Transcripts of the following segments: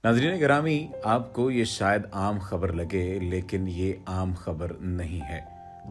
नाज़रीन गिरामी, आपको ये शायद आम खबर लगे, लेकिन ये आम खबर नहीं है।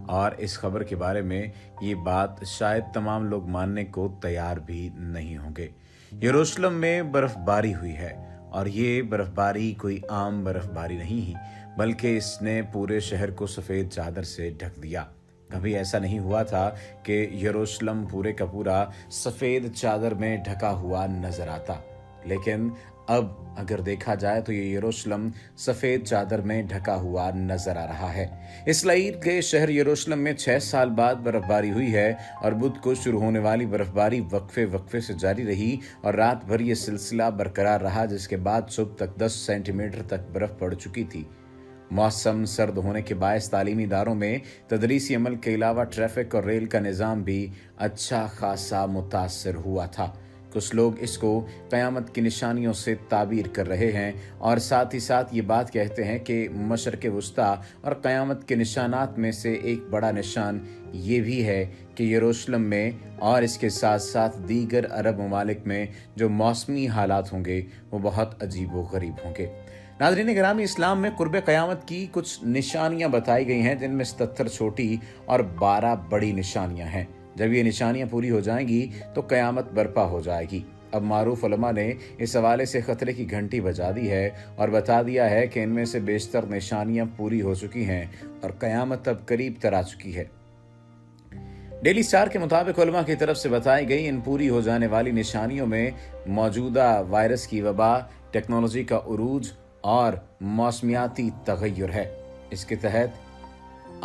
और इस खबर के बारे में ये बात शायद तमाम लोग मानने को तैयार भी नहीं होंगे। यरूशलेम में बर्फबारी हुई है, और ये बर्फबारी कोई आम बर्फबारी नहीं ही, बल्कि इसने पूरे शहर को सफ़ेद चादर से ढक दिया। कभी ऐसा नहीं हुआ था कि यरूशलेम पूरे का पूरा सफ़ेद चादर में ढका हुआ नजर आता। लेकिन अब अगर देखा जाए तो ये यरूशलेम सफ़ेद चादर में ढका हुआ नजर आ रहा है। इसराइल के शहर यरूशलेम में 6 साल बाद बर्फबारी हुई है, और बुध को शुरू होने वाली बर्फबारी वक्फे वक्फे से जारी रही और रात भर ये सिलसिला बरकरार रहा, जिसके बाद सुबह तक 10 सेंटीमीटर तक बर्फ पड़ चुकी थी। मौसम सर्द होने के बायस तालीमी इदारों में तदरीसी अमल के अलावा ट्रैफिक और रेल का निज़ाम भी अच्छा खासा मुतासर हुआ था। कुछ लोग इसको क़यामत की निशानियों से ताबीर कर रहे हैं, और साथ ही साथ ये बात कहते हैं कि मशरक़ वुस्ता और क़यामत के निशानात में से एक बड़ा निशान ये भी है कि यरूशलेम में और इसके साथ साथ दीगर अरब ममालिक में जो मौसमी हालात होंगे वो बहुत अजीब व गरीब होंगे। नाज़रीन गिरामी, इस्लाम में कुर्ब क़यामत की कुछ निशानियाँ बताई गई हैं, जिनमें 77 छोटी और 12 बड़ी निशानियाँ हैं। जब ये निशानियां पूरी हो जाएंगी तो क़यामत बर्पा हो जाएगी। अब मारूफ उलमा ने इस हवाले से ख़तरे की घंटी बजा दी है और बता दिया है कि इनमें से बेशतर निशानियां पूरी हो चुकी हैं और क़यामत अब करीब तर आ चुकी है। डेली स्टार के मुताबिक उलमा की तरफ से बताई गई इन पूरी हो जाने वाली निशानियों में मौजूदा वायरस की वबा, टेक्नोलॉजी का उरूज और मौसमियाती तगय्युर है। इसके तहत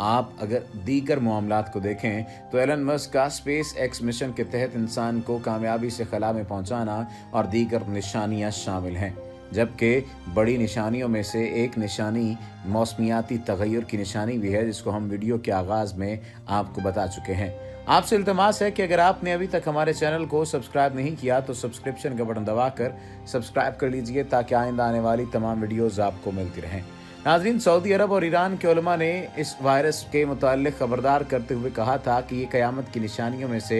आप अगर दीगर मामलात को देखें तो एलन मस्क का स्पेस एक्स मिशन के तहत इंसान को कामयाबी से खला में पहुंचाना और दीगर निशानियां शामिल हैं। जबकि बड़ी निशानियों में से एक निशानी मौसमियाती तगय्युर की निशानी भी है, जिसको हम वीडियो के आगाज़ में आपको बता चुके हैं। आपसे इल्तमास है कि अगर आपने अभी तक हमारे चैनल को सब्सक्राइब नहीं किया तो सब्सक्रिप्शन का बटन दबाकर सब्सक्राइब कर लीजिए, ताकि आइंदा आने वाली तमाम वीडियोज़ आपको मिलती रहें। नाज़रीन, सऊदी अरब और ईरान के उलमा ने इस वायरस के मुताल्लिक़ खबरदार करते हुए कहा था कि ये क़यामत की निशानियों में से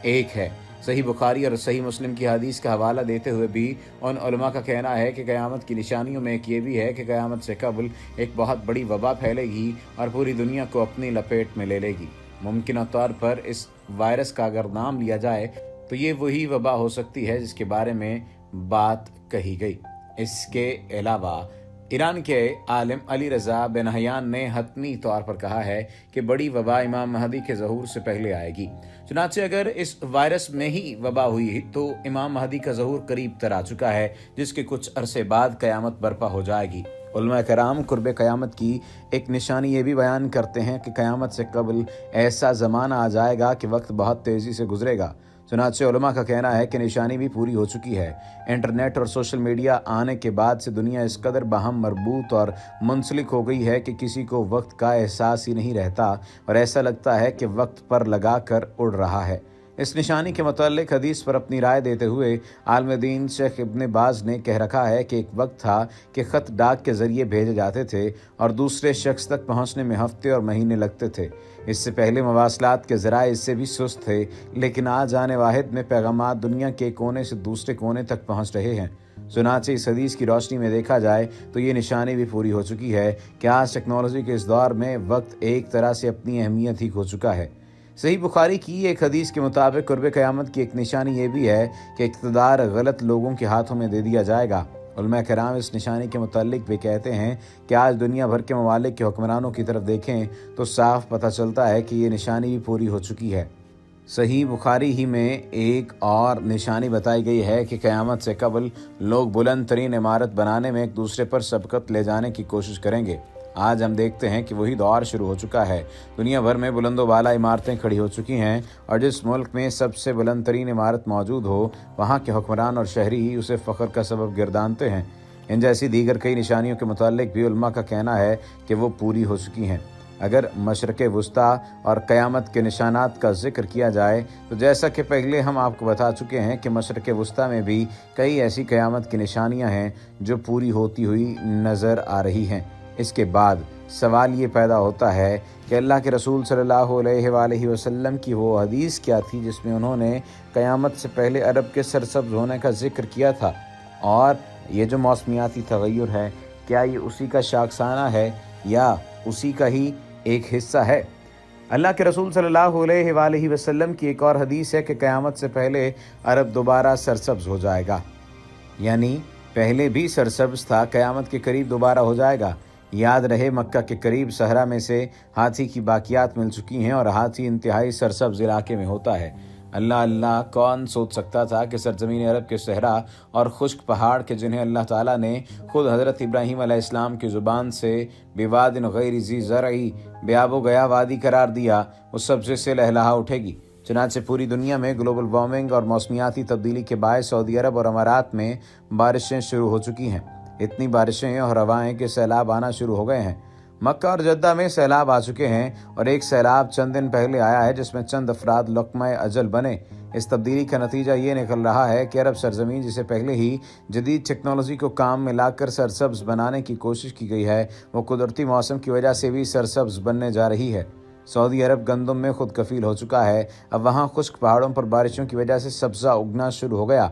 एक है। सही बुखारी और सही मुस्लिम की हदीस का हवाला देते हुए भी उन उलमा का कहना है कि क़यामत की निशानियों में एक ये भी है कि क़यामत से कबल एक बहुत बड़ी वबा फैलेगी और पूरी दुनिया को अपनी लपेट में ले लेगी। मुमकिन तौर पर इस वायरस का अगर नाम लिया जाए तो ये वही वबा हो सकती है जिसके बारे में बात कही गई। इसके अलावा ईरान के आलिम अली रज़ा बेनहयान ने हतमी तौर पर कहा है कि बड़ी वबा इमाम महदी के ज़हूर से पहले आएगी। चुनांचे अगर इस वायरस में ही वबा हुई तो इमाम महदी का ज़हूर करीब तर आ चुका है, जिसके कुछ अरसे बाद क़यामत बर्पा हो जाएगी। उलमा कराम कुर्ब क़यामत की एक निशानी ये भी बयान करते हैं कि क़यामत से कबल ऐसा ज़माना आ जाएगा कि वक्त बहुत तेज़ी से गुजरेगा। चुनांचे उलमा का कहना है कि निशानी भी पूरी हो चुकी है। इंटरनेट और सोशल मीडिया आने के बाद से दुनिया इस कदर बाहम मरबूत और मुंसलिक हो गई है कि किसी को वक्त का एहसास ही नहीं रहता, और ऐसा लगता है कि वक्त पर लगा कर उड़ रहा है। इस निशानी के मुताल्लिक़ हदीस पर अपनी राय देते हुए आलिम दीन शेख इब्न बाज ने कह रखा है कि एक वक्त था कि ख़त डाक के ज़रिए भेजे जाते थे और दूसरे शख्स तक पहुँचने में हफ्ते और महीने लगते थे। इससे पहले मवासलात के ज़राए इससे भी सुस्त थे, लेकिन आज आने वाहिद में पैगामात दुनिया के कोने से दूसरे कोने तक पहुँच रहे हैं। चुनांचे इस हदीस की रोशनी में देखा जाए तो ये निशानी भी पूरी हो चुकी है कि आज टेक्नोलॉजी के इस दौर में वक्त एक तरह से अपनी अहमियत ही खो चुका है। सही बुखारी की एक हदीस के मुताबिक कुर्ब क़यामत की एक निशानी ये भी है कि इक़्तिदार गलत लोगों के हाथों में दे दिया जाएगा। उलमा कराम इस निशानी के मुताल्लिक़ भी कहते हैं कि आज दुनिया भर के ममालिक के हुक्मरानों की तरफ देखें तो साफ पता चलता है कि ये निशानी भी पूरी हो चुकी है। सही बुखारी ही में एक और निशानी बताई गई है कि क़यामत से कबल लोग बुलंद तरीन इमारत बनाने में एक दूसरे पर सबकत ले जाने की कोशिश करेंगे। आज हम देखते हैं कि वही दौर शुरू हो चुका है। दुनिया भर में बुलंदो बाला इमारतें खड़ी हो चुकी हैं, और जिस मुल्क में सबसे बुलंद तरीन इमारत मौजूद हो वहाँ के हुक्मरान और शहरी ही उसे फ़ख्र का सबब गिरदानते हैं। इन जैसी दीगर कई निशानियों के मुताल्लिक़ भी उलमा का कहना है कि वो पूरी हो चुकी हैं। अगर मशरक़ वुस्ता और क़यामत के निशानात का जिक्र किया जाए तो जैसा कि पहले हम आपको बता चुके हैं कि मशरक़ वुस्ता में भी कई ऐसी क़यामत की निशानियाँ हैं जो पूरी होती हुई नज़र आ रही हैं। इसके बाद सवाल ये पैदा होता है कि अल्लाह के रसूल सल्लल्लाहु अलैहि वसल्लम की वो हदीस क्या थी जिसमें उन्होंने क़यामत से पहले अरब के सरसब्ज़ होने का जिक्र किया था, और یہ جو موسمیاتی تغیر ہے کیا یہ اسی کا شاخسانہ ہے یا اسی کا ہی ایک حصہ ہے؟ اللہ کے رسول صلی اللہ علیہ وآلہ وسلم کی ایک اور حدیث ہے کہ قیامت سے پہلے عرب دوبارہ سرسبز ہو جائے گا، یعنی پہلے بھی سرسبز تھا، قیامت کے قریب دوبارہ ہو جائے گا۔ یاد رہے مکہ کے قریب صحرا میں سے ہاتھی کی باقیات مل چکی ہیں اور ہاتھی انتہائی سرسبز علاقے میں ہوتا ہے۔ اللہ کون سوچ سکتا تھا کہ سرزمین عرب کے صحرا اور خشک پہاڑ کے جنہیں اللہ تعالیٰ نے خود حضرت ابراہیم علیہ السلام کی زبان سے بواد غیر ذی زرع بے آب و گیا وادی قرار دیا، اس سبزے سے لہلہا اٹھے گی۔ چنانچہ پوری دنیا میں گلوبل وارمنگ اور موسمیاتی تبدیلی کے باعث سعودی عرب اور امارات میں بارشیں شروع ہو چکی ہیں، اتنی بارشیں اور ہوائیں کہ سیلاب آنا شروع ہو گئے ہیں۔ مکہ اور جدہ میں سیلاب آ چکے ہیں اور ایک سیلاب چند دن پہلے آیا ہے جس میں چند افراد لقمہ اجل بنے۔ اس تبدیلی کا نتیجہ یہ نکل رہا ہے کہ عرب سرزمین جسے پہلے ہی جدید ٹیکنالوجی کو کام میں لا کر سرسبز بنانے کی کوشش کی گئی ہے، وہ قدرتی موسم کی وجہ سے بھی سرسبز بننے جا رہی ہے۔ سعودی عرب گندم میں خود کفیل ہو چکا ہے، اب وہاں خشک پہاڑوں پر بارشوں کی وجہ سے سبزہ اگنا شروع ہو گیا،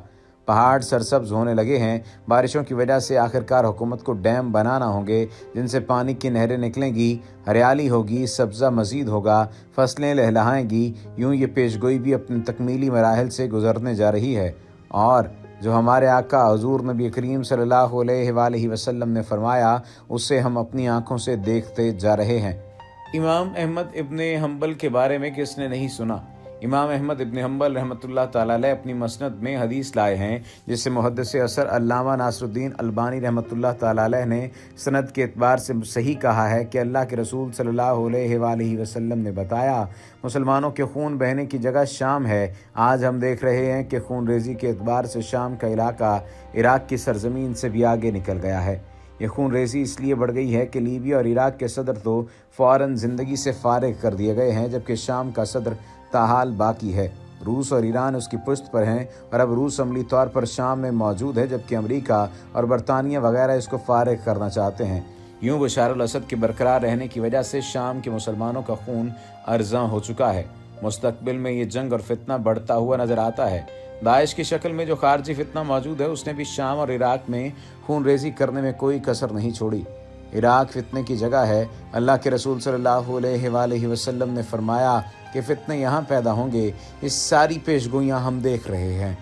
پہاڑ سرسبز ہونے لگے ہیں۔ بارشوں کی وجہ سے آخرکار حکومت کو ڈیم بنانا ہوں گے جن سے پانی کی نہریں نکلیں گی، ہریالی ہوگی، سبزہ مزید ہوگا، فصلیں لہلہائیں گی۔ یوں یہ پیشگوئی بھی اپنے تکمیلی مراحل سے گزرنے جا رہی ہے، اور جو ہمارے آقا حضور نبی کریم صلی اللہ علیہ وآلہ وسلم نے فرمایا اسے ہم اپنی آنکھوں سے دیکھتے جا رہے ہیں۔ امام احمد ابن حنبل کے بارے میں کس نے نہیں سنا؟ امام احمد ابن حنبل رحمۃ اللہ تعالیٰ علیہ اپنی مسند میں حدیث لائے ہیں جسے محدث اثر علامہ ناصر الدین البانی رحمۃ اللہ تعالیٰ علیہ نے سند کے اعتبار سے صحیح کہا ہے کہ اللہ کے رسول صلی اللہ علیہ وآلہ وسلم نے بتایا، مسلمانوں کے خون بہنے کی جگہ شام ہے۔ آج ہم دیکھ رہے ہیں کہ خون ریزی کے اعتبار سے شام کا علاقہ عراق کی سرزمین سے بھی آگے نکل گیا ہے۔ یہ خون ریزی اس لیے بڑھ گئی ہے کہ لیبیا اور عراق کے صدر تو فوراً زندگی سے فارغ کر دیے گئے ہیں، جبکہ شام کا صدر تاحال باقی ہے۔ روس اور ایران اس کی پشت پر ہیں اور اب روس عملی طور پر شام میں موجود ہے، جبکہ امریکہ اور برطانیہ وغیرہ اس کو فارغ کرنا چاہتے ہیں۔ یوں بشار الاسد کے برقرار رہنے کی وجہ سے شام کے مسلمانوں کا خون ارزاں ہو چکا ہے۔ مستقبل میں یہ جنگ اور فتنہ بڑھتا ہوا نظر آتا ہے۔ داعش کی شکل میں جو خارجی فتنہ موجود ہے اس نے بھی شام اور عراق میں خون ریزی کرنے میں کوئی کسر نہیں چھوڑی۔ عراق فتنے کی جگہ ہے۔ اللہ کے رسول صلی اللہ علیہ وآلہ وسلم نے فرمایا کہ فتنے یہاں پیدا ہوں گے۔ اس ساری پیشگوئیاں ہم دیکھ رہے ہیں۔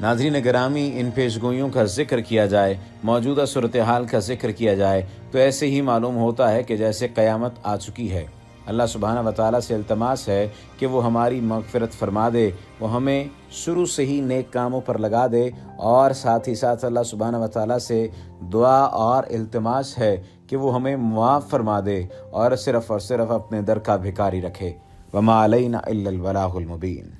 ناظرین گرامی، ان پیشگوئیوں کا ذکر کیا جائے، موجودہ صورتحال کا ذکر کیا جائے تو ایسے ہی معلوم ہوتا ہے کہ جیسے قیامت آ چکی ہے۔ اللہ سبحانہ و تعالیٰ سے التماس ہے کہ وہ ہماری مغفرت فرما دے، وہ ہمیں شروع سے ہی نیک کاموں پر لگا دے، اور ساتھ ہی ساتھ اللہ سبحانہ و تعالیٰ سے دعا اور التماس ہے کہ وہ ہمیں معاف فرما دے اور صرف اپنے در کا بھکاری رکھے۔ وما علینا الا البلاغ المبین۔